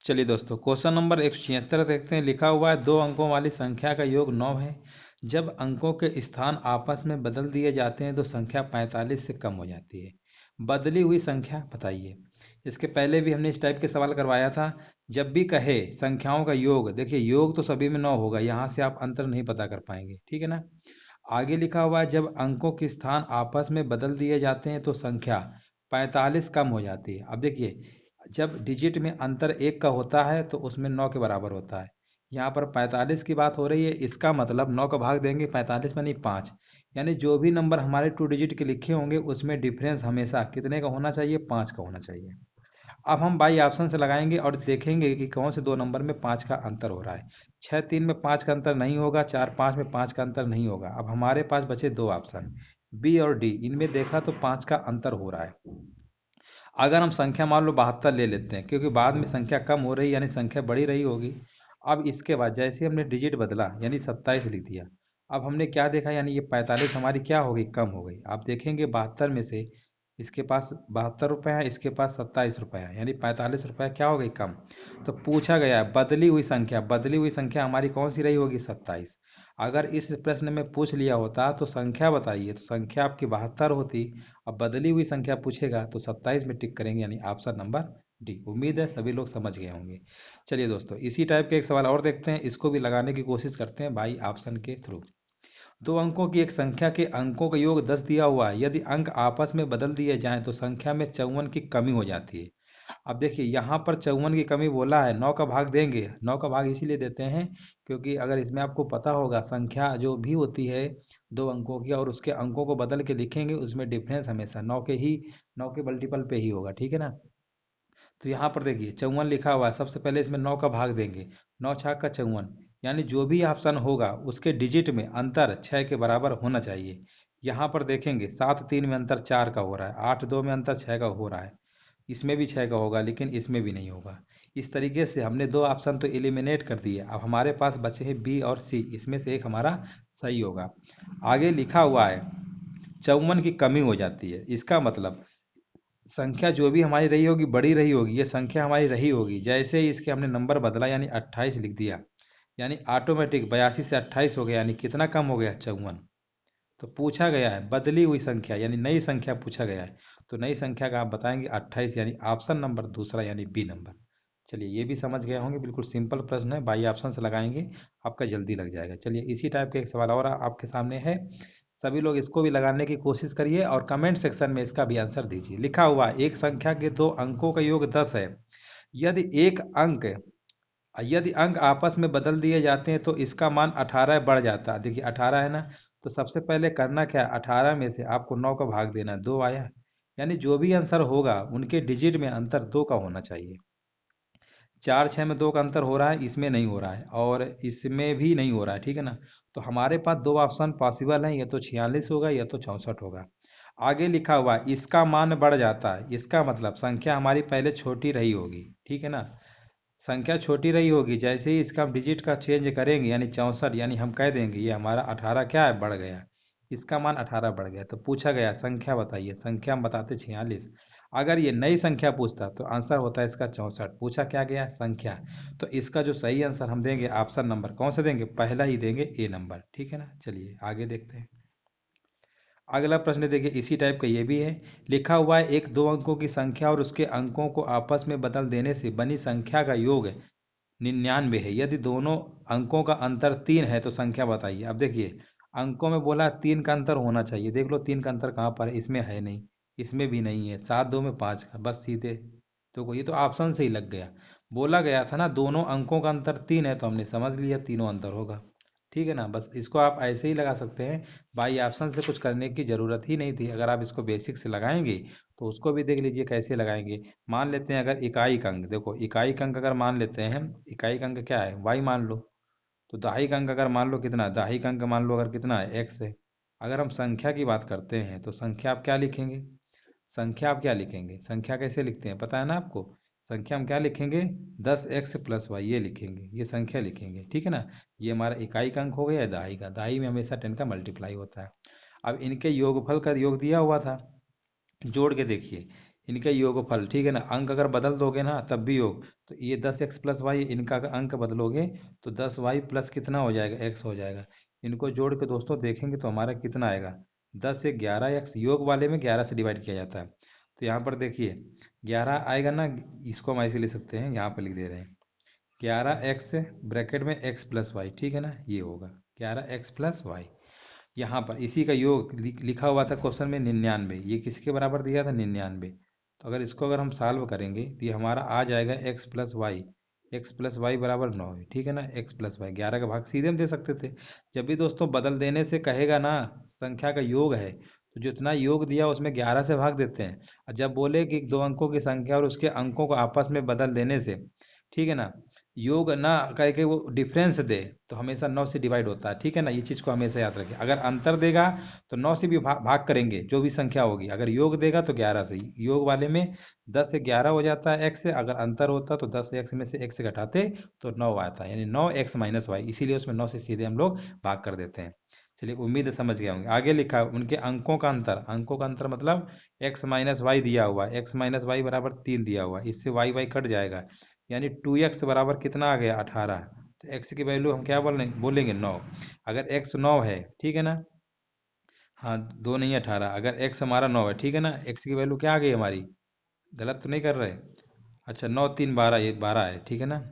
चलिए दोस्तों, question number 176 देखते हैं। लिखा हुआ है, दो अंकों वाली संख्या का योग 9 है। जब अंकों के स्थान आपस में बदल दिए जाते हैं तो संख्या 45 से कम हो जाती है। बदली हुई संख्या बताइए। इसके पहले भी हमने इस टाइप के सवाल करवाया था। जब भी कहे संख्याओं का योग, देखिए योग तो सभी में 9 होगा, यहाँ से आप अंतर नहीं पता कर पाएंगे, ठीक है ना। आगे लिखा हुआ है, जब अंकों के स्थान आपस में बदल दिए जाते हैं तो संख्या 45 कम हो जाती है। अब देखिए, जब डिजिट में अंतर एक का होता है तो उसमें 9 के बराबर होता है। यहाँ पर 45 की बात हो रही है, इसका मतलब 9 का भाग देंगे 45 में, नहीं 5। यानी जो भी नंबर हमारे 2 डिजिट के लिखे होंगे उसमें डिफरेंस हमेशा कितने का होना चाहिए? 5 का होना चाहिए। अब हम बाई ऑप्शन से लगाएंगे और देखेंगे कि कौन से दो नंबर में 5 का अंतर हो रहा है। 6 3 में 5 का अंतर नहीं होगा, 4 5 में 5 का अंतर नहीं होगा। अब हमारे पास बचे दो ऑप्शन, बी और डी। इनमें देखा तो 5 का अंतर हो रहा है। अगर हम संख्या मान लो 72 ले लेते हैं, क्योंकि बाद में संख्या कम हो रही यानी संख्या बढ़ी रही होगी। अब इसके बाद जैसे हमने डिजिट बदला यानी 27 लिख दिया। अब हमने क्या देखा, यानी ये 45 हमारी क्या हो गई? कम हो गई। आप देखेंगे 72 में से इसके पास 72 रुपये है, इसके पास 27 रुपये है, यानी 45 रुपये क्या हो गई? कम। तो पूछा गया है बदली हुई संख्या, बदली हुई संख्या हमारी कौन सी रही होगी? 27। अगर इस प्रश्न में पूछ लिया होता तो संख्या बताइए, तो संख्या आपकी 72 होती। अब बदली हुई संख्या पूछेगा तो 27 में टिक करेंगे, यानी ऑप्शन नंबर डी। उम्मीद है सभी लोग समझ गए होंगे। चलिए दोस्तों, इसी टाइप के एक सवाल और देखते हैं, इसको भी लगाने की कोशिश करते हैं बाई ऑप्शन के थ्रू। दो अंकों की एक संख्या के अंकों का योग 10 दिया हुआ है। यदि अंक आपस में बदल दिए जाएं तो संख्या में 54 की कमी हो जाती है। अब देखिए, यहाँ पर 54 की कमी बोला है, 9 का भाग देंगे। 9 का भाग इसीलिए देते हैं क्योंकि अगर इसमें आपको पता होगा, संख्या जो भी होती है दो अंकों की और उसके अंकों को बदल के लिखेंगे, उसमें डिफरेंस हमेशा 9 के मल्टीपल पे ही होगा, ठीक है ना। तो यहाँ पर देखिए 54 लिखा हुआ है, सबसे पहले इसमें 9 का भाग देंगे। 9 छाक का 54, यानी जो भी ऑप्शन होगा उसके डिजिट में अंतर 6 के बराबर होना चाहिए। यहाँ पर देखेंगे 7 3 में अंतर 4 का हो रहा है, 8 2 में अंतर 6 का हो रहा है। इसमें भी 6 का होगा लेकिन इसमें भी नहीं होगा। इस तरीके से हमने दो ऑप्शन तो एलिमिनेट कर दिए। अब हमारे पास बचे हैं बी और सी, इसमें से एक हमारा सही होगा। आगे लिखा हुआ है 54 की कमी हो जाती है। इसका मतलब संख्या जो भी हमारी रही होगी बड़ी रही होगी, ये संख्या हमारी रही होगी। जैसे ही इसके हमने नंबर बदला यानी 28 लिख दिया, यानी ऑटोमेटिक 82 से 28 हो गया, यानी कितना कम हो गया? 54। तो पूछा गया है बदली हुई संख्या, यानी नई संख्या पूछा गया है। तो नई संख्या का आप बताएंगे 28, यानी ऑप्शन नंबर दूसरा यानी बी नंबर। चलिए, ये भी समझ गए होंगे, बिल्कुल सिंपल प्रश्न है, बाई ऑप्शन से लगाएंगे आपका जल्दी लग जाएगा। चलिए, इसी टाइप का एक सवाल और आपके सामने है। सभी लोग इसको भी लगाने की कोशिश करिए और कमेंट सेक्शन में इसका भी आंसर दीजिए। लिखा हुआ है, एक संख्या के दो अंकों का योग 10 है। यदि एक अंक यदि अंक आपस में बदल दिए जाते हैं तो इसका मान 18 बढ़ जाता है। देखिए 18 है ना, तो सबसे पहले करना क्या है, 18 में से आपको 9 का भाग देना है, 2 आया। यानी जो भी आंसर होगा उनके डिजिट में अंतर 2 का होना चाहिए। 4 6 में 2 का अंतर हो रहा है, इसमें नहीं हो रहा है और इसमें भी नहीं हो रहा है, ठीक है ना। तो हमारे पास दो ऑप्शन पॉसिबल हैं, या तो 46 होगा या तो 64 होगा। आगे लिखा हुआ है इसका मान बढ़ जाता है। इसका मतलब संख्या हमारी पहले छोटी रही होगी, ठीक है ना। संख्या छोटी रही होगी, जैसे ही इसका हम डिजिट का चेंज करेंगे यानी 64, यानी हम कह देंगे ये हमारा 18 क्या है? बढ़ गया। इसका मान 18 बढ़ गया। तो पूछा गया संख्या बताइए, संख्या हम बताते 46। अगर ये नई संख्या पूछता तो आंसर होता है इसका 64। पूछा क्या गया? संख्या। तो इसका जो सही आंसर हम देंगे ऑप्शन नंबर कौन से देंगे? पहला ही देंगे, ए नंबर, ठीक है ना। चलिए आगे देखते हैं। अगला प्रश्न देखिए, इसी टाइप का ये भी है। लिखा हुआ है, एक दो अंकों की संख्या और उसके अंकों को आपस में बदल देने से बनी संख्या का योग 99 है। यदि दोनों अंकों का अंतर 3 है तो संख्या बताइए। अब देखिए, अंकों में बोला 3 का अंतर होना चाहिए, देख लो 3 का अंतर कहाँ पर है? इसमें है नहीं, इसमें भी नहीं है। 7 2 में 5 का, बस सीधे। तो ये तो ऑप्शन से ही लग गया। बोला गया था ना दोनों अंकों का अंतर 3 है, तो हमने समझ लिया तीनों अंतर होगा, ठीक है ना। बस इसको आप ऐसे ही लगा सकते हैं, बाई ऑप्शन से कुछ करने की ज़रूरत ही नहीं थी। अगर आप इसको बेसिक से लगाएंगे तो उसको भी देख लीजिए कैसे लगाएंगे। मान लेते हैं अगर इकाई का अंक, देखो इकाई का अंक अगर मान लेते हैं, इकाई का अंक क्या है? वाई मान लो। तो दहाई का अंक अगर मान लो कितना है? दहाई का अंक मान लो अगर कितना है? एक्स है। अगर हम संख्या की बात करते हैं तो संख्या आप क्या लिखेंगे? संख्या आप क्या लिखेंगे? संख्या कैसे लिखते हैं पता है ना आपको? संख्या हम क्या लिखेंगे? 10x प्लस वाई, ये लिखेंगे, ये संख्या लिखेंगे, ठीक है ना। ये हमारा इकाई का अंक हो गया, दहाई का। दहाई में हमेशा 10 का मल्टीप्लाई होता है। अब इनके योगफल का योग दिया हुआ था, जोड़ के देखिए। इनका योगफल, ठीक है ना। अंक अगर बदल दोगे ना तब भी योग, तो ये 10x प्लस वाई, इनका अगर अंक बदलोगे तो 10y प्लस कितना हो जाएगा, x हो जाएगा। इनको जोड़ के दोस्तों देखेंगे तो हमारा कितना आएगा, 10 से 11x, योग वाले में 11 से डिवाइड किया जाता है। तो यहाँ पर देखिए 11 आएगा ना, इसको हम ऐसे लिख सकते हैं, यहाँ पर लिख दे रहे हैं 11x ब्रैकेट में x प्लस वाई, ठीक है ना, ये होगा 11x प्लस वाई। यहाँ पर इसी का योग लिखा हुआ था क्वेश्चन में 99, ये किसके बराबर दिया था, 99। तो अगर इसको अगर हम सॉल्व करेंगे तो ये हमारा आ जाएगा एक्स प्लस वाई बराबर 9 है, ठीक है ना। एक्स प्लस वाई 11 का भाग सीधे हम दे सकते थे। जब भी दोस्तों बदल देने से कहेगा ना संख्या का योग है, तो जितना योग दिया उसमें 11 से भाग देते हैं। और जब बोले कि दो अंकों की संख्या और उसके अंकों को आपस में बदल देने से, ठीक है ना, योग ना कह के वो डिफरेंस दे, तो हमेशा 9 से डिवाइड होता है, ठीक है ना। ये चीज़ को हमेशा याद रखें। अगर अंतर देगा तो 9 से भी भाग करेंगे जो भी संख्या होगी। अगर योग देगा तो 11 से, योग वाले में 10 से 11 हो जाता है x से। अगर अंतर होता तो 10 x में से x से घटाते तो 9 आता है, यानी 9x माइनस वाई, इसीलिए उसमें 9 से सीधे हम लोग भाग कर देते हैं। चलिए, उम्मीद है समझ गए होंगे। आगे लिखा है उनके अंकों का अंतर, अंकों का अंतर मतलब x माइनस वाई दिया हुआ है, x माइनस वाई बराबर 3 दिया हुआ है, इससे वाई वाई कट जाएगा, यानी 2x बराबर कितना आ गया, 18। तो x की वैल्यू हम क्या बोलेंगे 9। अगर x 9 है, ठीक है ना, हाँ 2 नहीं 18, अगर x हमारा 9 है, ठीक है ना, x की वैल्यू क्या आ गई हमारी, गलत तो नहीं कर रहे, अच्छा 9 3 12, ये 12 है, ठीक है ना।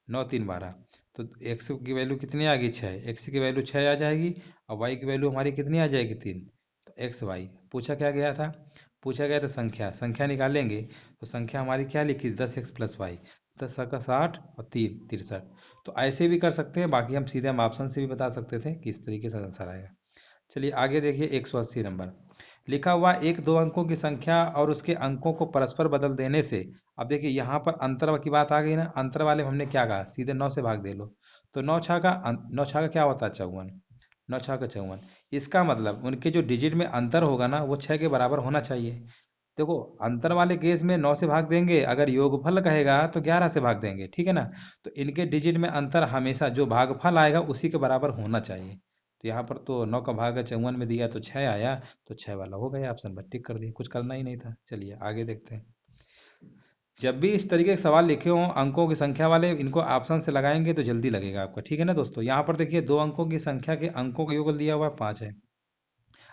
9 3 12, तो x की वैल्यू कितनी आ गई, 6, x की वैल्यू 6 आ जाएगी, और y की वैल्यू हमारी कितनी आ जाएगी, 3। तो एक्स वाई पूछा क्या गया था, पूछा गया था संख्या, संख्या निकालेंगे तो संख्या हमारी क्या लिखी, 10x प्लस वाई, 10 का 60 और 3 63। तो ऐसे भी कर सकते हैं, बाकी हम सीधे हम ऑप्शन से भी बता सकते थे किस तरीके से आंसर आएगा। चलिए आगे देखिए 180 नंबर लिखा हुआ, एक दो अंकों की संख्या और उसके अंकों को परस्पर बदल देने से, अब देखिए यहाँ पर अंतर की बात आ गई ना, अंतर वाले में हमने क्या कहा, सीधे 9 से भाग दे लो। तो 9 छा का क्या होता है, 54, 9 छा का 54। इसका मतलब उनके जो डिजिट में अंतर होगा ना वो 6 के बराबर होना चाहिए। देखो अंतर वाले केस में 9 से भाग देंगे, अगर योगफल कहेगा तो 11 से भाग देंगे, ठीक है ना। तो इनके डिजिट में अंतर हमेशा जो भागफल आएगा उसी के बराबर होना चाहिए। तो यहाँ पर तो 9 का भाग 54 में दिया तो 6 आया, तो 6 वाला हो गया, ऑप्शन पर टिक कर दिया, कुछ करना ही नहीं था। चलिए आगे देखते हैं। जब भी इस तरीके के सवाल लिखे हों अंकों की संख्या वाले, इनको ऑप्शन से लगाएंगे तो जल्दी लगेगा आपका, ठीक है ना दोस्तों। यहाँ पर देखिए दो अंकों की संख्या के अंकों का योग दिया हुआ 5 है,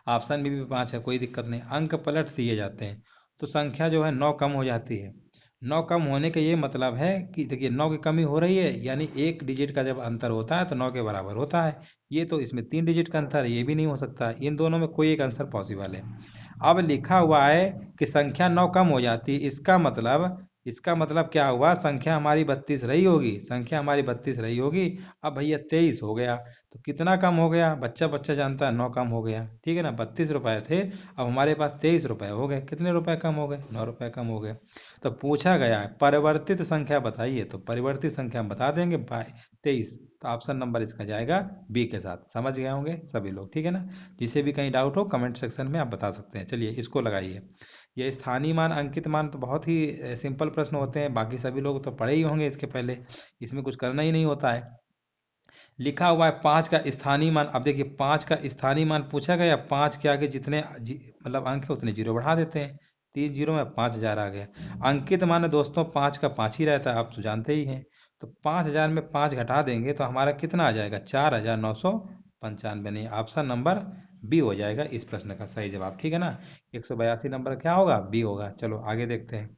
ऑप्शन में भी 5 है, कोई दिक्कत नहीं, अंक पलट दिए जाते हैं तो संख्या जो है 9 कम हो जाती है। 9 कम होने का ये मतलब है कि देखिए 9 की कमी हो रही है, यानी एक डिजिट का जब अंतर होता है तो 9 के बराबर होता है। ये तो इसमें 3 डिजिट का अंतर है, ये भी नहीं हो सकता, इन दोनों में कोई एक आंसर पॉसिबल है। अब लिखा हुआ है कि संख्या 9 कम हो जाती है, इसका मतलब क्या हुआ, संख्या हमारी 32 रही होगी, संख्या हमारी 32 रही होगी। अब भैया 23 हो गया, तो कितना कम हो गया, बच्चा बच्चा जानता है, 9 कम हो गया, ठीक है ना। 32 रुपए थे, अब हमारे पास 23 रुपए हो गए, कितने रुपए कम हो गए, 9 रुपए कम हो गए। तो पूछा गया है परिवर्तित संख्या बताइए, तो परिवर्तित संख्या हम बता देंगे बाय 23। तो ऑप्शन नंबर इसका जाएगा बी के साथ। समझ गए होंगे सभी लोग, ठीक है ना। जिसे भी कहीं डाउट हो कमेंट सेक्शन में आप बता सकते हैं। चलिए इसको लगाइए। ये स्थानीय मान अंकित मान तो बहुत ही सिंपल प्रश्न होते हैं, बाकी सभी लोग तो पढ़े ही होंगे इसके पहले, इसमें कुछ करना ही नहीं होता है। लिखा हुआ है 5 का स्थानीय मान, अब देखिए 5 का स्थानीय मान पूछा गया, 5 के आगे जितने मतलब अंक है उतने जीरो बढ़ा देते हैं, 3 जीरो में 5000 आ गया। अंकित मान है दोस्तों 5 का 5 ही रहता है, आप तो जानते ही हैं। तो 5000 में 5 घटा देंगे तो हमारा कितना आ जाएगा, 4995, नहीं, ऑप्शन नंबर बी हो जाएगा इस प्रश्न का सही जवाब, ठीक है ना। 182 नंबर क्या होगा, बी होगा। चलो आगे देखते हैं।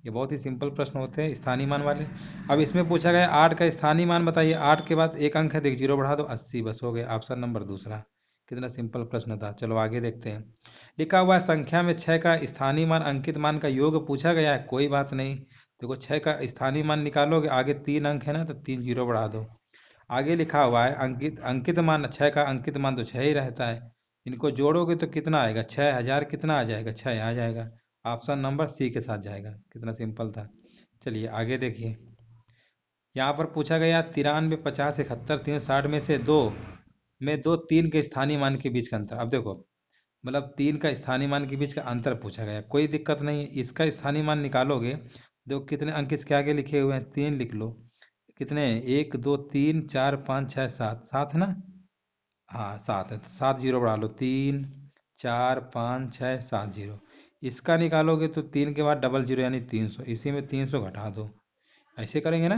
ये बहुत ही सिंपल प्रश्न होते हैं स्थानीय मान वाले। अब इसमें पूछा गया 8 का स्थानीय मान बताइए, 8 के बाद एक अंक है, देख जीरो बढ़ा दो, 80, बस हो गया, ऑप्शन नंबर दूसरा। कितना सिंपल प्रश्न था। चलो आगे देखते हैं। लिखा हुआ है संख्या में 6 का स्थानीय मान अंकित मान का योग पूछा गया है, कोई बात नहीं। देखो 6 का स्थानीय मान निकालोगे, आगे 3 अंक है ना, तो 3 जीरो बढ़ा दो। आगे लिखा हुआ है अंकित अंकित मान 6 का अंकित मान तो 6 ही रहता है, इनको जोड़ोगे तो कितना आएगा, 6000, कितना आ जाएगा, 6 आ जाएगा। ऑप्शन नंबर सी के साथ जाएगा, कितना सिंपल था। चलिए आगे देखिए। यहाँ पर पूछा गया 93 50 71 360 में से दो 3 के स्थानीय मान के बीच का अंतर। अब देखो मतलब 3 का स्थानीय मान के बीच का अंतर पूछा गया, कोई दिक्कत नहीं है, इसका स्थानीय मान निकालोगे। देखो कितने अंक इसके आगे लिखे हुए हैं, 3 लिख लो। कितने, 1 2 3 4 5 6 7, 7 है ना, हाँ 7 है, तो 7 जीरो बढ़ा लो, 3 4 5 6 7 जीरो। इसका निकालोगे तो 3 के बाद डबल जीरो यानी 300, इसी में 300 घटा दो, ऐसे करेंगे ना।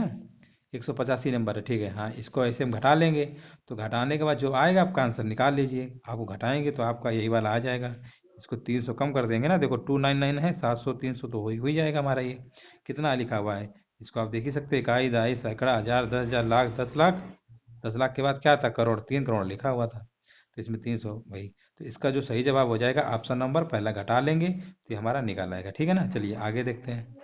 185 नंबर है, ठीक है। हाँ, इसको ऐसे हम घटा लेंगे, तो घटाने के बाद जो आएगा आपका आंसर निकाल लीजिए। आपको घटाएंगे तो आपका यही वाला आ जाएगा। इसको 300 कम कर देंगे ना, देखो 299 है, 700 300 तो हो ही जाएगा हमारा ये। कितना लिखा हुआ है इसको आप देख ही सकते हैं, इकाई, दहाई, सैकड़ा, हजार, 10,000, लाख, 10 लाख। 10 लाख के बाद क्या था, करोड़, 3 करोड़ लिखा हुआ था। तो इसमें 300 वही, तो इसका जो सही जवाब हो जाएगा ऑप्शन नंबर पहला, घटा लेंगे तो ये हमारा निकल आएगा। ठीक है ना, चलिए आगे देखते हैं।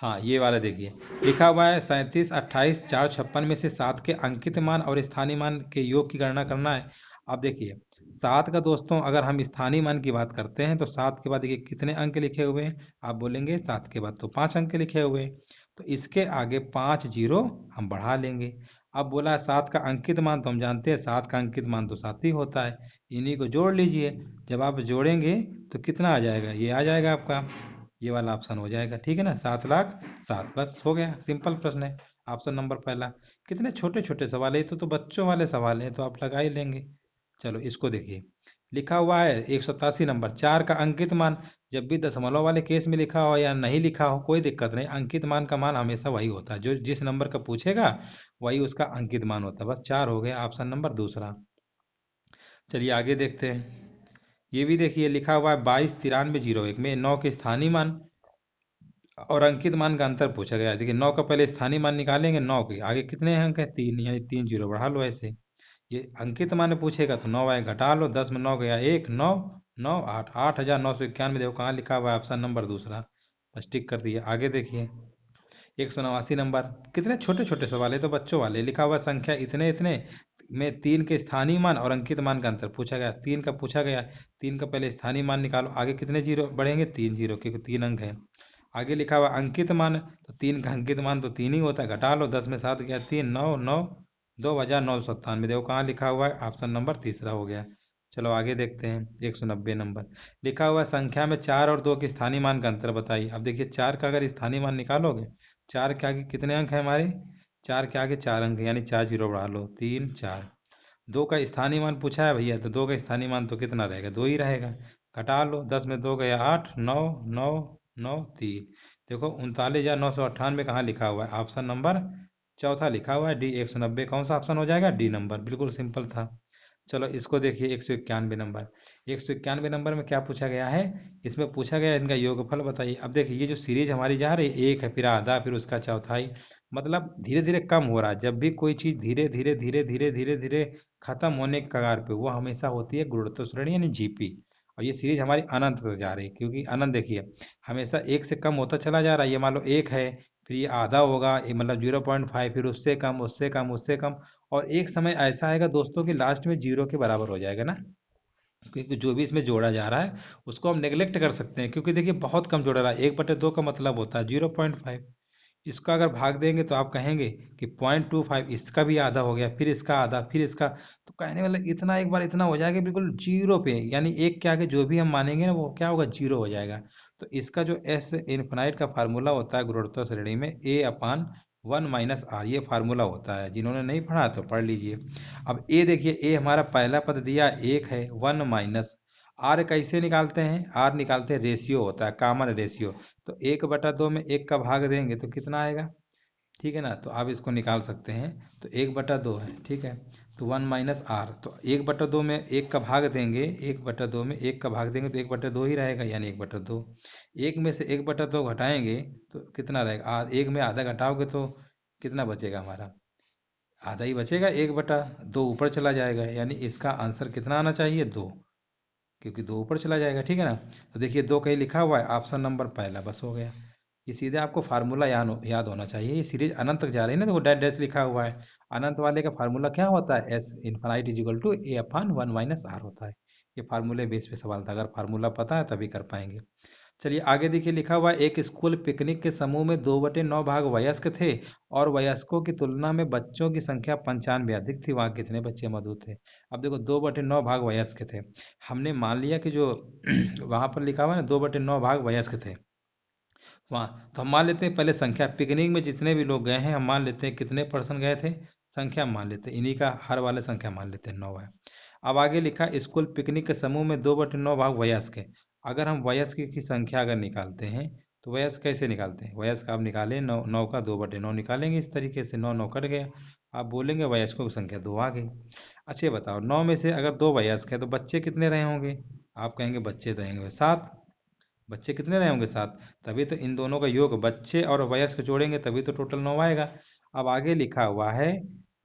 हाँ, ये वाला देखिए, लिखा हुआ है 37, 28, 456 में से 7 के अंकित मान और स्थानीय मान के योग की गणना करना है। आप देखिए 7 का दोस्तों अगर हम स्थानीय मान की बात करते हैं तो 7 के बाद देखिए कितने अंक लिखे हुए हैं, आप बोलेंगे 7 के बाद तो 5 अंक लिखे हुए हैं, तो इसके आगे 5 जीरो हम बढ़ा लेंगे। अब बोला है 7 का अंकित मान, तो हम जानते हैं 7 का अंकित मान तो 7 ही होता है, इन्हीं को जोड़ लीजिए। जब आप जोड़ेंगे तो कितना आ जाएगा, ये आ जाएगा आपका, ये वाला ऑप्शन हो जाएगा। ठीक है ना, 7 लाख 7, बस हो गया, सिंपल प्रश्न है, ऑप्शन नंबर पहला। कितने छोटे छोटे सवाल है, ये तो बच्चों वाले सवाल है, तो आप लगा ही लेंगे। चलो इसको देखिए, लिखा हुआ है 187 नंबर, 4 का अंकित मान। जब भी दशमलव वाले केस में लिखा हो या नहीं लिखा हो कोई दिक्कत नहीं, अंकित मान का मान हमेशा वही होता है, जो जिस नंबर का पूछेगा वही उसका अंकित मान होता है। बस 4 हो गया, ऑप्शन नंबर दूसरा। चलिए आगे देखते हैं। ये भी देखिए, लिखा हुआ है 229301 में 9 के स्थानीय मान और अंकित मान का अंतर पूछा गया है। देखिए 9 का पहले स्थानीय मान निकालेंगे, 9 के आगे कितने अंक है, 3, यानी 3 जीरो बढ़ा लो ऐसे। ये अंकित मान पूछेगा तो 9 आए घटा लो, 10 में 9 गया 1, 9, 9, 8, 8,991, देखो कहाँ लिखा हुआ है, ऑप्शन नंबर दूसरा, बस टिक कर दिया। आगे देखिए 189 नंबर, कितने छोटे छोटे सवाल है तो बच्चों वाले, लिखा हुआ संख्या इतने इतने में 3 के स्थानीय मान और अंकित मान का अंतर पूछा गया, 3 का पूछा गया, 3 का पहले स्थानीय मान निकालो, आगे कितने जीरो बढ़ेंगे, 3 जीरो, क्योंकि 3 अंक है। आगे लिखा हुआ अंकित मान, तो 3 का अंकित मान तो 3 ही होता है, घटा लो, 10 में 7 गया 3, 9, 9, 2,997, देखो कहाँ लिखा हुआ है, ऑप्शन नंबर तीसरा हो गया। चलो आगे देखते हैं 190 नंबर, लिखा हुआ है संख्या में 4 और 2 के स्थानीय मान का अंतर बताइए। अब देखिए 4 का अगर स्थानीय मान निकालोगे, 4 के आगे कितने अंक हैं हमारे, 4 के आगे 4 अंक हैं, यानी 4 जीरो बढ़ा लो, 3, 4। 2 का स्थानीय मान पूछा है भैया, तो 2 का स्थानीय मान तो कितना रहेगा, 2 ही रहेगा, घटा लो, 10 में 2 गया 8, 9, 9, 9, 3, देखो 39,998 कहाँ लिखा हुआ है, ऑप्शन नंबर चौथा लिखा हुआ है, डी। 190 कौन सा ऑप्शन हो जाएगा, डी नंबर, बिल्कुल सिंपल था। चलो इसको देखिए 191 नंबर, 191 नंबर में क्या पूछा गया है, इसमें पूछा गया है इनका योगफल बताइए। अब देखिए ये जो सीरीज हमारी जा रही है, एक है फिर आधा फिर उसका चौथाई, मतलब धीरे धीरे कम हो रहा है। जब भी कोई चीज धीरे धीरे धीरे धीरे धीरे धीरे खत्म होने के कगार पे, वो हमेशा होती है गुणोत्तर श्रेणी यानी जीपी। और ये सीरीज हमारी अनंत तक जा रही है, क्योंकि अनंत देखिए हमेशा एक से कम होता चला जा रहा है। ये मान लो एक है, फिर ये आधा होगा, ये मतलब 0.5, फिर उससे कम, उससे कम, उससे कम, और एक समय ऐसा आएगा दोस्तों कि लास्ट में जीरो के बराबर हो जाएगा ना, क्योंकि जो भी इसमें जोड़ा जा रहा है उसको हम नेग्लेक्ट कर सकते हैं, क्योंकि देखिए बहुत कम जोड़ा रहा है, 1/2 का मतलब होता है 0.5। इसका अगर भाग देंगे तो आप कहेंगे कि 0.25, इसका भी आधा हो गया, फिर इसका आधा, फिर इसका, तो कहने वाला इतना एक बार इतना हो जाएगा बिल्कुल जीरो पे, यानी एक के आगे जो भी हम मानेंगे ना वो क्या होगा, जीरो हो जाएगा। तो इसका जो एस इनफिनाइट का फार्मूला होता है गुणोत्तर श्रेणी में, A/1 - R, ये फार्मूला होता है, जिन्होंने नहीं पढ़ा तो पढ़ लीजिए। अब ए देखिए, ए हमारा पहला पद दिया एक है, 1 माइनस आर कैसे निकालते हैं, आर निकालते हैं रेशियो होता है, कॉमन रेशियो। तो 1/2 में 1 का भाग देंगे तो कितना आएगा, ठीक है ना, तो आप इसको निकाल सकते हैं। तो 1/2 है, ठीक है, तो 1 - R, तो 1/2 में 1 का भाग देंगे, 1/2 में 1 का भाग देंगे तो 1/2 ही रहेगा, यानी 1/2। 1 में से 1/2 घटाएंगे तो कितना रहेगा, 1 में आधा घटाओगे तो कितना बचेगा हमारा, आधा ही बचेगा, 1/2 ऊपर चला जाएगा, यानी इसका आंसर कितना आना चाहिए, 2, क्योंकि 2 ऊपर चला जाएगा। ठीक है ना, तो देखिए 2 कहीं लिखा हुआ है, ऑप्शन नंबर पहला, बस हो गया। ये सीधे आपको फार्मूला याद होना चाहिए, ये सीरीज अनंत तक जा रही है ना, तो डैश डैश लिखा हुआ है। अनंत वाले का फार्मूला क्या होता है, S infinite is equal to A/1 - R होता है। ये फार्मूले बेस पे सवाल था, अगर फार्मूला पता है तभी कर पाएंगे। चलिए आगे देखिए, लिखा हुआ है एक स्कूल पिकनिक के समूह में 2/9 भाग वयस्क थे और वयस्कों की तुलना में बच्चों की संख्या 95 अधिक थी, वहाँ कितने बच्चे मौजूद थे। अब देखो 2/9 भाग वयस्क थे, हमने मान लिया कि जो वहाँ पर लिखा हुआ है ना 2/9 भाग वयस्क थे, वहाँ तो हम मान लेते हैं पहले संख्या, पिकनिक में जितने भी लोग गए हैं हम मान लेते हैं कितने परसेंट गए थे, संख्या मान लेते हैं, इन्हीं का हर वाले संख्या मान लेते हैं 9 है। अब आगे लिखा स्कूल पिकनिक के समूह में 2/9 भाग वयस्क है। अगर हम वयस्क की संख्या अगर निकालते हैं तो वयस्क कैसे निकालते हैं? वयस्क आप निकालें, 9 का 2/9 निकालेंगे, इस तरीके से 9 9 कट गया, आप बोलेंगे वयस्कों की संख्या 2 आ गई। अच्छा बताओ, 9 में से अगर 2 वयस्क है तो बच्चे कितने रहे होंगे? आप कहेंगे बच्चे रहेंगे 7। बच्चे कितने रहे होंगे? 7। तभी तो इन दोनों का योग बच्चे और वयस्क जोड़ेंगे तभी तो टोटल 9 आएगा। अब आगे लिखा हुआ है,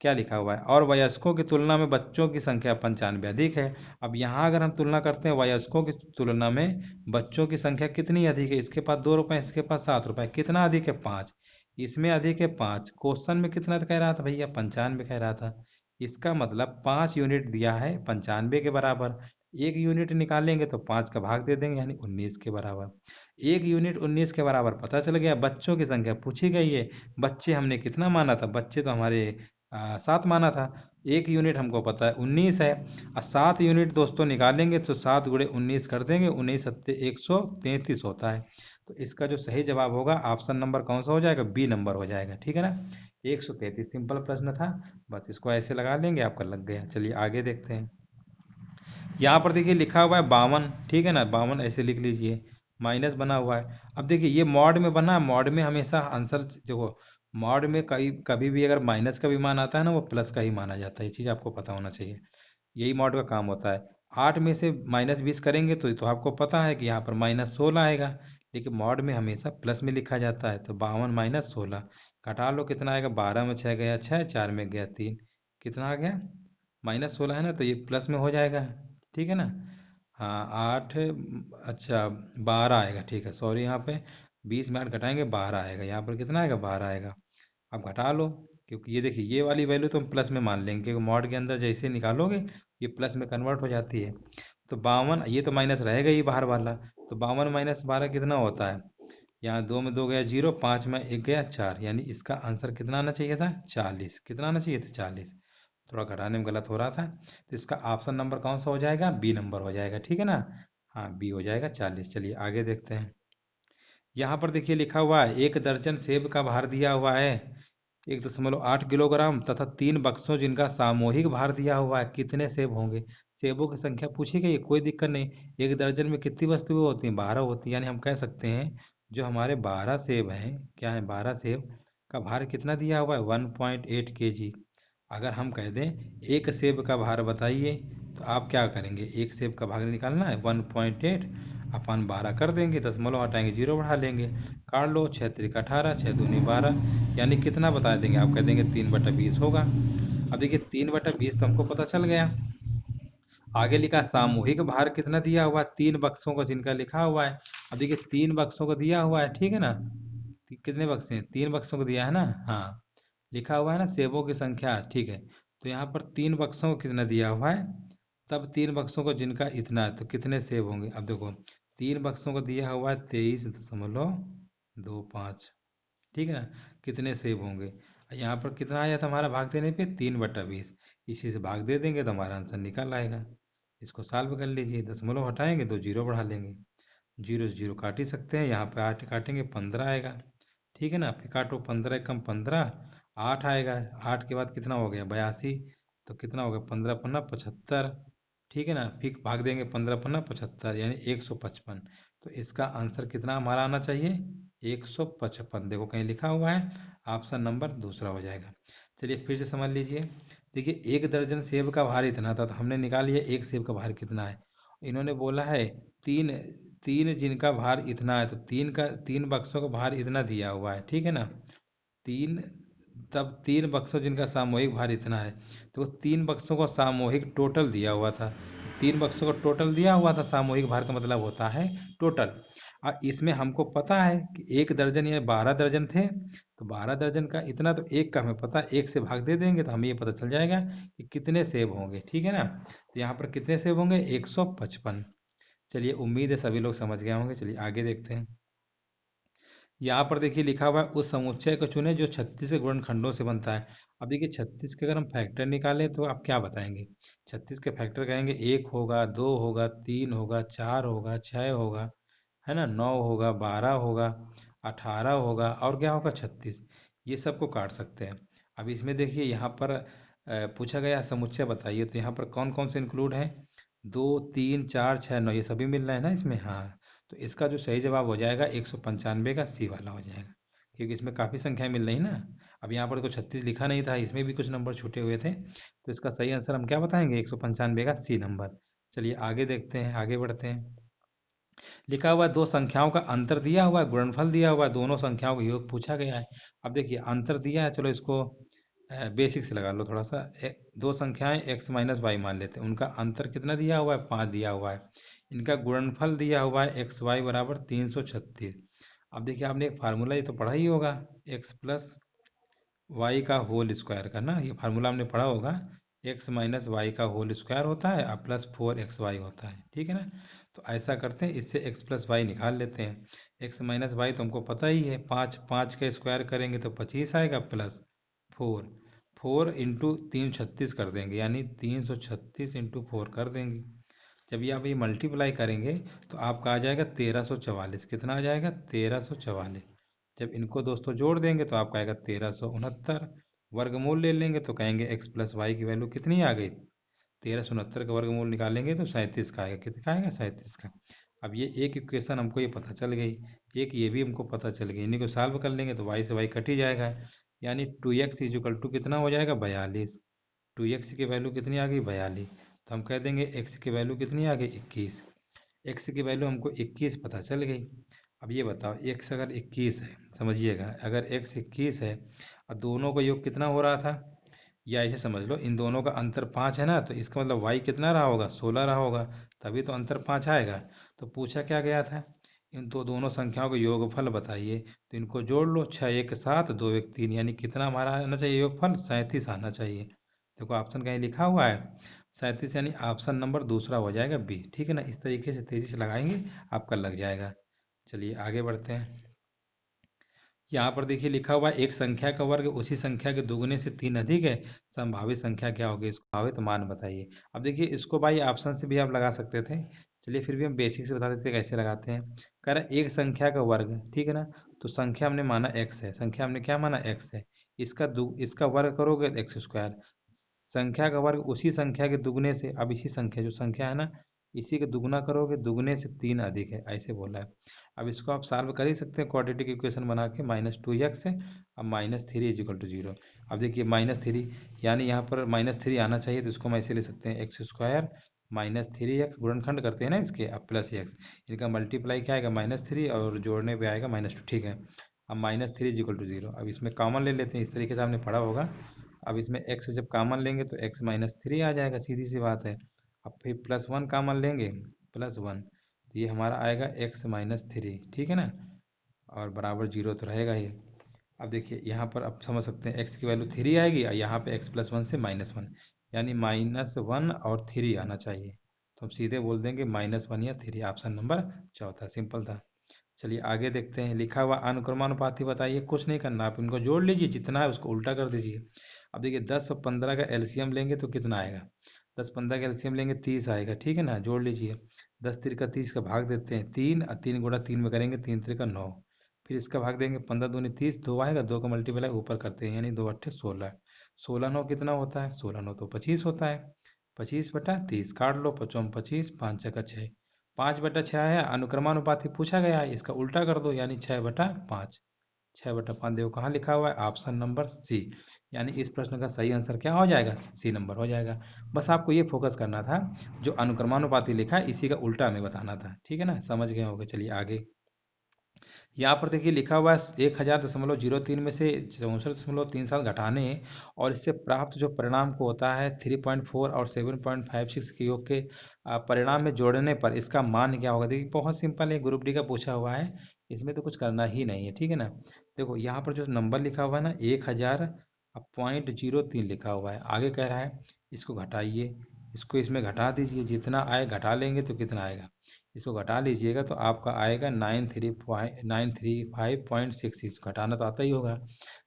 क्या लिखा हुआ है? और वयस्कों की तुलना में बच्चों की संख्या 95 अधिक है। अब यहाँ अगर हम तुलना करते हैं वयस्कों की तुलना में बच्चों की संख्या कितनी अधिक है? इसके पास 2 रुपए, इसके पास 7 रुपए, कितना अधिक है? 5। इसमें अधिक है 5। क्वेश्चन में कितना कह रहा था भैया? 95 कह रहा था। इसका मतलब 5 यूनिट दिया है 95 के बराबर। 1 यूनिट निकालेंगे तो 5 का भाग दे देंगे, यानी 19 के बराबर। 1 यूनिट 19 के बराबर पता चल गया। बच्चों की संख्या पूछी गई है। बच्चे हमने कितना माना था? बच्चे तो हमारे 7 माना था। 1 यूनिट हमको पता है 19 है, और 7 यूनिट दोस्तों निकालेंगे तो 7 गुणे 19 कर देंगे, 19 सत्ते 133 होता है। तो इसका जो सही जवाब होगा ऑप्शन नंबर कौन सा हो जाएगा? बी नंबर हो जाएगा। ठीक है ना? 133 सिंपल प्रश्न था, बस इसको ऐसे लगा लेंगे, आपका लग गया। चलिए आगे देखते हैं। यहाँ पर देखिए लिखा हुआ है 52, ठीक है ना? 52 ऐसे लिख लीजिए, माइनस बना हुआ है। अब देखिए ये मॉड में बना, मॉड में हमेशा आंसर देखो, मॉड में कभी कभी भी अगर माइनस का भी मान आता है ना, वो प्लस का ही माना जाता है। ये चीज़ आपको पता होना चाहिए, यही मॉड का काम होता है। 8 में से -20 करेंगे तो आपको पता है कि यहाँ पर -16 आएगा, लेकिन मॉड में हमेशा प्लस में लिखा जाता है। तो 52 - 16 घटा लो, कितना आएगा? 12 में 6 गया 6, 4 में गया 3, कितना आ गया? -16 है ना, तो ये प्लस में हो जाएगा। ठीक है ना? हाँ 8, अच्छा 12 आएगा। ठीक है, सॉरी, यहाँ पे 20 में 8 घटाएंगे 12 आएगा। यहाँ पर कितना आएगा? 12 आएगा। आप घटा लो, क्योंकि ये देखिए ये वाली वैल्यू तो हम प्लस में मान लेंगे, क्योंकि मॉड के अंदर जैसे निकालोगे ये प्लस में कन्वर्ट हो जाती है। तो 52, ये तो माइनस रहेगा ही बाहर वाला, तो 52 - 12 कितना होता है? यहाँ 2 में 2 गया 0, 5 में 1 गया 4, यानी इसका आंसर कितना आना चाहिए था? 40। कितना आना चाहिए था? 40। थोड़ा घटाने में गलत हो रहा था, तो इसका ऑप्शन नंबर कौन सा हो जाएगा? बी नंबर हो जाएगा। ठीक है ना? हाँ बी हो जाएगा 40। चलिए आगे देखते हैं। यहाँ पर देखिए लिखा हुआ है 1 दर्जन सेब का भार दिया हुआ है 1.8 किलोग्राम तथा 3 बक्सों जिनका सामूहिक भार दिया हुआ है, कितने सेब होंगे? सेबों की संख्या पूछी गई है, कोई दिक्कत नहीं। 1 दर्जन में कितनी वस्तुएं होती हैं? 12 होती हैं, यानी हम कह सकते हैं जो हमारे 12 सेब हैं, क्या है? 12 सेब का भार कितना दिया हुआ है? 1.8 kg। अगर हम कह दें एक सेब का भार बताइए, तो आप क्या करेंगे? एक सेब का भार निकालना है, 1.8 अपन 12 कर देंगे, दशमलव हटाएंगे, जीरो बढ़ा लेंगे, काट लो, 6 त्रिक 18, 6 दूनी 12, यानी कितना बता देंगे? आप कह देंगे 3/20 होगा। अब देखिए 3/20 तो हमको पता चल गया। आगे लिखा सामूहिक भार कितना दिया हुआ है? 3 बक्सों को जिनका लिखा हुआ है। अब देखिए 3 बक्सों को दिया हुआ है, ठीक है ना? कितने बक्से हैं? 3 बक्सों को दिया है ना? हाँ लिखा हुआ है ना सेबों की संख्या, ठीक है। तो यहाँ पर 3 बक्सों को कितना दिया हुआ है? तब 3 बक्सों को जिनका इतना है तो कितने सेब होंगे? अब देखो 3 बक्सों को दिया हुआ है 23.25, ठीक है ना? कितने सेब होंगे? यहाँ पर कितना आया था हमारा भाग देने पे? 3/20। इसी से भाग दे देंगे तो हमारा आंसर निकल आएगा। इसको सॉल्व कर लीजिए, दशमलव हटाएंगे तो जीरो बढ़ा लेंगे, जीरो से जीरो काट ही सकते हैं। यहाँ पे 8 काटेंगे 15 आएगा, ठीक है ना? फिर काटो, 15 कम 15, 8 आएगा। 8 के बाद कितना हो गया? 82। तो कितना हो गया? 15 पन्ना 75, ठीक है ना? फिर भाग देंगे 15 पन्ना 75, यानी 155। तो इसका आंसर कितना हमारा आना चाहिए? 155। देखो कहीं लिखा हुआ है, ऑप्शन नंबर दूसरा हो जाएगा। चलिए फिर से समझ लीजिए। देखिए 1 दर्जन सेब का भार इतना था, तो हमने निकाल लिया एक सेब का भार कितना है। इन्होंने बोला है तीन, तीन जिनका भार इतना है, तो 3 बक्सों का भार इतना दिया हुआ है, ठीक है ना? 3, तब 3 बक्सों जिनका सामूहिक भार इतना है, तो 3 बक्सों को सामूहिक टोटल दिया हुआ था। 3 बक्सों को टोटल दिया हुआ था, सामूहिक भार का मतलब होता है टोटल। और इसमें हमको पता है कि 1 दर्जन या 12 दर्जन थे, तो 12 दर्जन का इतना, तो एक का हमें पता है, एक से भाग दे देंगे तो हमें ये पता चल जाएगा कि कितने सेब होंगे, ठीक है ना? तो यहाँ पर कितने सेब होंगे? 155। चलिए उम्मीद है सभी लोग समझ गए होंगे। चलिए आगे देखते हैं। यहाँ पर देखिए लिखा हुआ है उस समुच्चय को चुने जो 36 गुणनखंडों से बनता है। अब देखिए 36 के अगर हम फैक्टर निकालें तो आप क्या बताएंगे? 36 के फैक्टर कहेंगे 1 होगा, 2 होगा, 3 होगा, 4 होगा, 6 होगा, है ना? 9 होगा, 12 होगा, 18 होगा, और क्या होगा? 36। ये सबको काट सकते हैं। अब इसमें देखिए यहाँ पर पूछा गया समुच्चय बताइए, तो यहाँ पर कौन कौन से इंक्लूड है? 2 3 4 6 9 ये सभी मिल रहे हैं ना इसमें। हाँ, तो इसका जो सही जवाब हो जाएगा 195 का सी वाला हो जाएगा, क्योंकि इसमें काफ़ी संख्याएं मिल रही ना। अब यहाँ पर तो 36 लिखा नहीं था, इसमें भी कुछ नंबर छूटे हुए थे, तो इसका सही आंसर हम क्या बताएंगे, 195 का सी नंबर। चलिए आगे देखते हैं, आगे बढ़ते हैं। लिखा हुआ है दो संख्याओं का अंतर दिया हुआ है, गुणनफल दिया हुआ है, दोनों संख्याओं का योग पूछा गया है। अब देखिए अंतर दिया है, चलो इसको बेसिक से लगा लो थोड़ा सा। दो संख्याएं x माइनस वाई मान लेते हैं, उनका अंतर कितना दिया हुआ है, 5 दिया हुआ है। इनका गुणनफल दिया हुआ है एक्स वाई बराबर 336। अब देखिए आपने एक फार्मूला ये तो पढ़ा ही होगा, x प्लस वाई का होल स्क्वायर का ना, ये फार्मूला हमने पढ़ा होगा। x माइनस वाई का होल स्क्वायर होता है और प्लस 4xy होता है, ठीक है ना। तो ऐसा करते हैं, इससे x प्लस वाई निकाल लेते हैं। x माइनस वाई तो हमको पता ही है, 5 5 का स्क्वायर करेंगे तो 25 आएगा, प्लस 4 4 इंटू 336 कर देंगे, यानी 336 इंटू 4 कर देंगे। जब ये आप ये मल्टीप्लाई करेंगे तो आपका आ जाएगा 1344। कितना आ जाएगा, 1344। जब इनको दोस्तों जोड़ देंगे तो आपका आएगा 1369। वर्गमूल ले लेंगे तो कहेंगे x प्लस वाई की वैल्यू कितनी आ गई, 1369 का वर्गमूल निकालेंगे तो 37 का आएगा। कितना आएगा, 37 का। अब ये एक इक्वेशन हमको ये पता चल गई, एक ये भी हमको पता चल गई, इन्हीं को सॉल्व कर लेंगे तो y से y कट ही जाएगा, यानी 2x इजिकल टू कितना हो जाएगा, 42। 2x की वैल्यू कितनी आ गई, 42। तो हम कह देंगे x की वैल्यू कितनी आ गई, 21। x की वैल्यू हमको 21 पता चल गई। अब ये बताओ x अगर 21 है, समझिएगा अगर x 21 है और दोनों का योग कितना हो रहा था, या ऐसे समझ लो इन दोनों का अंतर 5 है ना, तो इसका मतलब y कितना रहा होगा, 16 रहा होगा, तभी तो अंतर 5 आएगा। तो पूछा क्या गया था, इन दोनों संख्याओं का योगफल बताइए। तो इनको जोड़ लो, 6 1 7 2 1 3, यानी कितना हमारा आना चाहिए योगफल, 37 आना चाहिए। देखो ऑप्शन कहीं लिखा हुआ है 37, यानी ऑप्शन नंबर दूसरा हो जाएगा बी, ठीक है ना। इस तरीके से तेजी से लगाएंगे आपका लग जाएगा। चलिए आगे बढ़ते हैं। यहाँ पर देखिए लिखा हुआ है एक संख्या का वर्ग उसी संख्या के दुगने से 3 अधिक है, संभावित संख्या क्या होगी, इसको संभावित मान बताइए। अब देखिए इसको भाई ऑप्शन से भी आप लगा सकते थे, चलिए फिर भी हम बेसिक से बता देते हैं कैसे लगाते हैं। कह रहा है एक संख्या का वर्ग, ठीक है ना, तो संख्या हमने माना x है, संख्या हमने क्या माना, x है। इसका वर्ग करोगे तो एक्स स्क्वायर। संख्या का वर्ग उसी संख्या के दुगने से, अब इसी संख्या जो संख्या है ना, इसी के दुगना करोगे, दुगने से 3 अधिक है, ऐसे बोला है। अब इसको आप सॉल्व कर ही सकते हैं, क्वाड्रेटिक इक्वेशन बना के, -2x है, अब -3 इजिकल टू 0। अब देखिए -3, यानी यहाँ पर -3 आना चाहिए, तो इसको हम ऐसे ले सकते हैं, एक्स स्क्वायर -3x, गुणनखंड करते हैं ना इसके, अब प्लस एक्स, इनका मल्टीप्लाई क्या आएगा, -3, और जोड़ने पे आएगा -2, ठीक है। अब -3 इजिकल टू 0, अब इसमें कॉमन ले लेते हैं, इस तरीके से आपने पढ़ा होगा। अब इसमें x जब कॉमन लेंगे तो x -3 आ जाएगा, सीधी सी बात है। अब फिर +1 कॉमन लेंगे, +1, तो ये हमारा आएगा x-3, ठीक है ना, और बराबर 0 तो रहेगा ही। अब देखिए यहाँ पर आप समझ सकते हैं x की वैल्यू 3 आएगी और यहाँ पे x+1 से -1, यानी -1 और 3 आना चाहिए। तो हम सीधे बोल देंगे -1 या 3, ऑप्शन नंबर चौथा, सिंपल था। चलिए आगे देखते हैं। लिखा हुआ अनुक्रमानुपाती बताइए, कुछ नहीं करना, आप इनको जोड़ लीजिए, जितना है उसको उल्टा कर दीजिए। अब देखिए 10 और 15 का एलसीएम लेंगे तो कितना आएगा, 10 15 का एलसीएम लेंगे 30 आएगा, ठीक है ना, जोड़ लीजिए। 10 3 का 30 का भाग देते हैं 3, और 3 गुणा 3 में करेंगे, 3 3 का 9, फिर इसका भाग देंगे 15 दूनी 30, 2 आएगा, 2 का मल्टीप्लाई ऊपर करते हैं, यानी 2 अट्ठे 16, 16 9 कितना होता है, 16 9 तो 25 होता है, 25/30 काट लो, 25 25, 5 का 6, 5/6 है, अनुक्रमानुपाती पूछा गया है, इसका उल्टा कर दो, यानी 6/5, 6/5 देखो कहाँ लिखा हुआ है, ऑप्शन नंबर सी, यानी इस प्रश्न का सही आंसर क्या हो जाएगा, सी नंबर हो जाएगा। बस आपको ये फोकस करना था, जो अनुक्रमानुपाती लिखा है इसी का उल्टा हमें बताना था, ठीक है ना, समझ गए होंगे। चलिए आगे। यहाँ पर देखिए लिखा हुआ है 1000.03 में से 64.37 घटाने और इससे प्राप्त जो परिणाम को होता है 3.4 और 7.56 के योग के परिणाम में जोड़ने पर इसका मान क्या होगा। देखिए बहुत सिंपल है, ग्रुप डी का पूछा हुआ है, इसमें तो कुछ करना ही नहीं है, ठीक है ना। देखो यहाँ पर जो नंबर लिखा हुआ है ना 1000.03 लिखा हुआ है, आगे कह रहा है इसको घटाइए, इसको इसमें घटा दीजिए, जितना आए घटा लेंगे तो कितना आएगा, इसको घटा लीजिएगा तो आपका आएगा 935.66, घटाना तो आता ही होगा।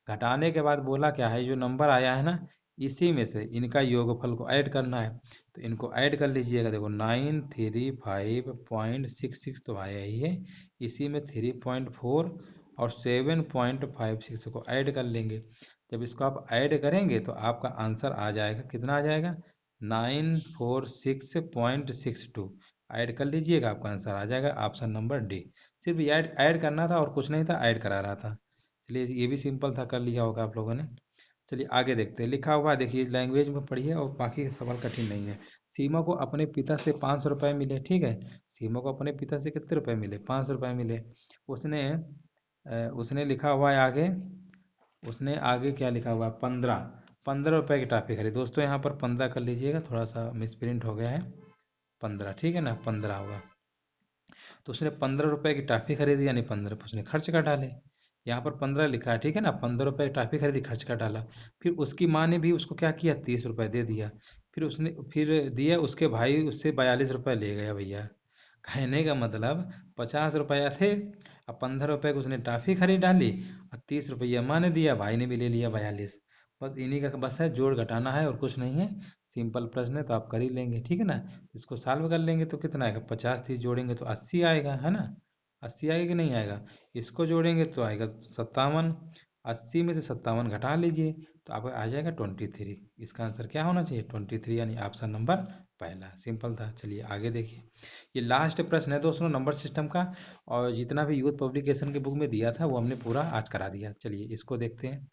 घटाने के बाद बोला क्या है, जो नंबर आया है ना इसी में से इनका योगफल को ऐड करना है, तो इनको ऐड कर लीजिएगा। देखो 935.66 तो आया ही है, इसी में 3.4 और 7.56 को ऐड कर लेंगे। जब इसको आप ऐड करेंगे तो आपका आंसर आ जाएगा, कितना आ जाएगा, 946.62 ऐड कर लीजिएगा, आपका आंसर आ जाएगा ऑप्शन नंबर डी। सिर्फ ऐड ऐड करना था और कुछ नहीं था, ऐड करा रहा था। चलिए ये भी सिंपल था, कर लिया होगा आप लोगों ने। चलिए आगे देखते हैं। लिखा हुआ है, देखिए लैंग्वेज में पढ़िए और बाकी के सवाल कठिन नहीं है। सीमा को अपने पिता से 500 रुपये मिले, ठीक है। सीमा को अपने पिता से कितने रुपए मिले? 500 रुपये मिले। उसने उसने लिखा हुआ है आगे, उसने आगे क्या लिखा हुआ है? 15 रुपए की टॉफी खरीदी। दोस्तों यहाँ पर 15 कर लीजिएगा, थोड़ा सा मिसप्रिंट हो गया है। 15, ठीक है ना, 15 होगा। तो उसने 15 रुपए की टॉफी खरीदी, यानी 15 उसने खर्च कर डाले। यहाँ पर 15 लिखा है, ठीक है ना। 15 रुपए की टॉफी खरीदी, खर्च कर डाला। फिर उसकी माँ ने भी उसको क्या किया? 30 रुपए दे दिया। फिर दिया उसके भाई, उससे 42 रुपए ले गया भैया। कहने का मतलब 50 रुपया थे, अब 15 रुपए की उसने टॉफी खरीद डाली, और 30 रुपया माँ ने दिया, भाई ने भी ले लिया 42। बस इन्हीं का बस है, जोड़ घटाना है और कुछ नहीं है। सिंपल प्रश्न है तो आप कर ही लेंगे, ठीक है ना। इसको सॉल्व कर लेंगे तो कितना आएगा? 50 30 जोड़ेंगे तो 80 आएगा, है ना। 80 आएगा कि नहीं आएगा? इसको जोड़ेंगे तो आएगा 57। 80 में से 57 घटा लीजिए तो आपका आ जाएगा 23। इसका आंसर क्या होना चाहिए? 23, यानी ऑप्शन नंबर पहला। सिंपल था। चलिए आगे देखिए। ये लास्ट प्रश्न है दोस्तों नंबर सिस्टम का, और जितना भी यूथ पब्लिकेशन की बुक में दिया था वो हमने पूरा आज करा दिया। चलिए इसको देखते हैं।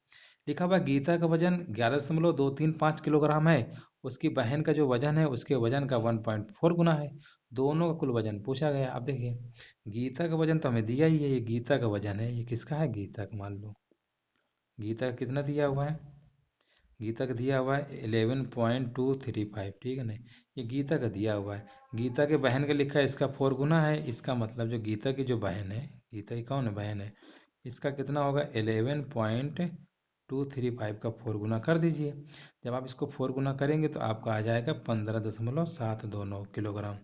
लिखा हुआ गीता का वजन 11.235 किलोग्राम है। उसकी बहन का जो वजन है उसके वजन का 1.4 गुना है। दोनों का कुल वजन पूछा गया। अब देखिए, गीता का वजन तो हमें दिया ही है, ये गीता का वजन है। ये किसका है? गीता का। मान लो गीता का कितना दिया हुआ है? गीता का दिया हुआ है 11.235, ठीक है ना। ये गीता का दिया हुआ है। गीता के बहन का लिखा है, इसका 4 गुना है। इसका मतलब जो गीता की जो बहन है, गीता की कौन है? बहन है। इसका कितना होगा? 11.235 का 4 गुना कर दीजिए। जब आप इसको 4 गुना करेंगे तो आपका आ जाएगा 15.729 किलोग्राम।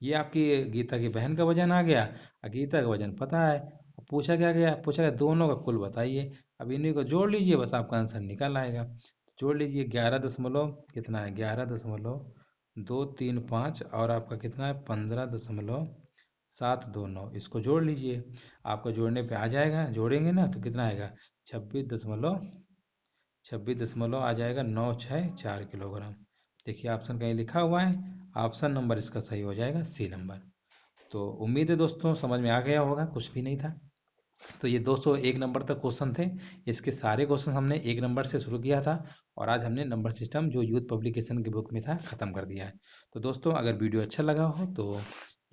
ये आपकी गीता की बहन का वजन आ गया। और गीता का वजन पता है। अब पूछा क्या गया? पूछा गया दोनों का कुल बताइए। अब इन्हीं को जोड़ लीजिए, बस आपका आंसर निकल आएगा। तो जोड़ लीजिए, 11 दशमलव कितना है? 11.235, और आपका कितना है? 15.729। इसको जोड़ लीजिए, आपको जोड़ने पे आ जाएगा। जोड़ेंगे ना तो कितना आएगा? 26.26 आ जाएगा 964 किलोग्राम। देखिए ऑप्शन कहीं लिखा हुआ है, ऑप्शन नंबर इसका सही हो जाएगा सी नंबर। तो उम्मीद है दोस्तों समझ में आ गया होगा, कुछ भी नहीं था। तो ये दोस्तों 1 नंबर तक क्वेश्चन थे। इसके सारे क्वेश्चन हमने 1 नंबर से शुरू किया था, और आज हमने नंबर सिस्टम जो यूथ पब्लिकेशन की बुक में था ख़त्म कर दिया है। तो दोस्तों अगर वीडियो अच्छा लगा हो तो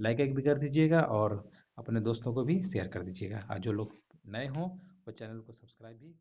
लाइक एक भी कर दीजिएगा, और अपने दोस्तों को भी शेयर कर दीजिएगा, और जो लोग नए हों वो चैनल को सब्सक्राइब भी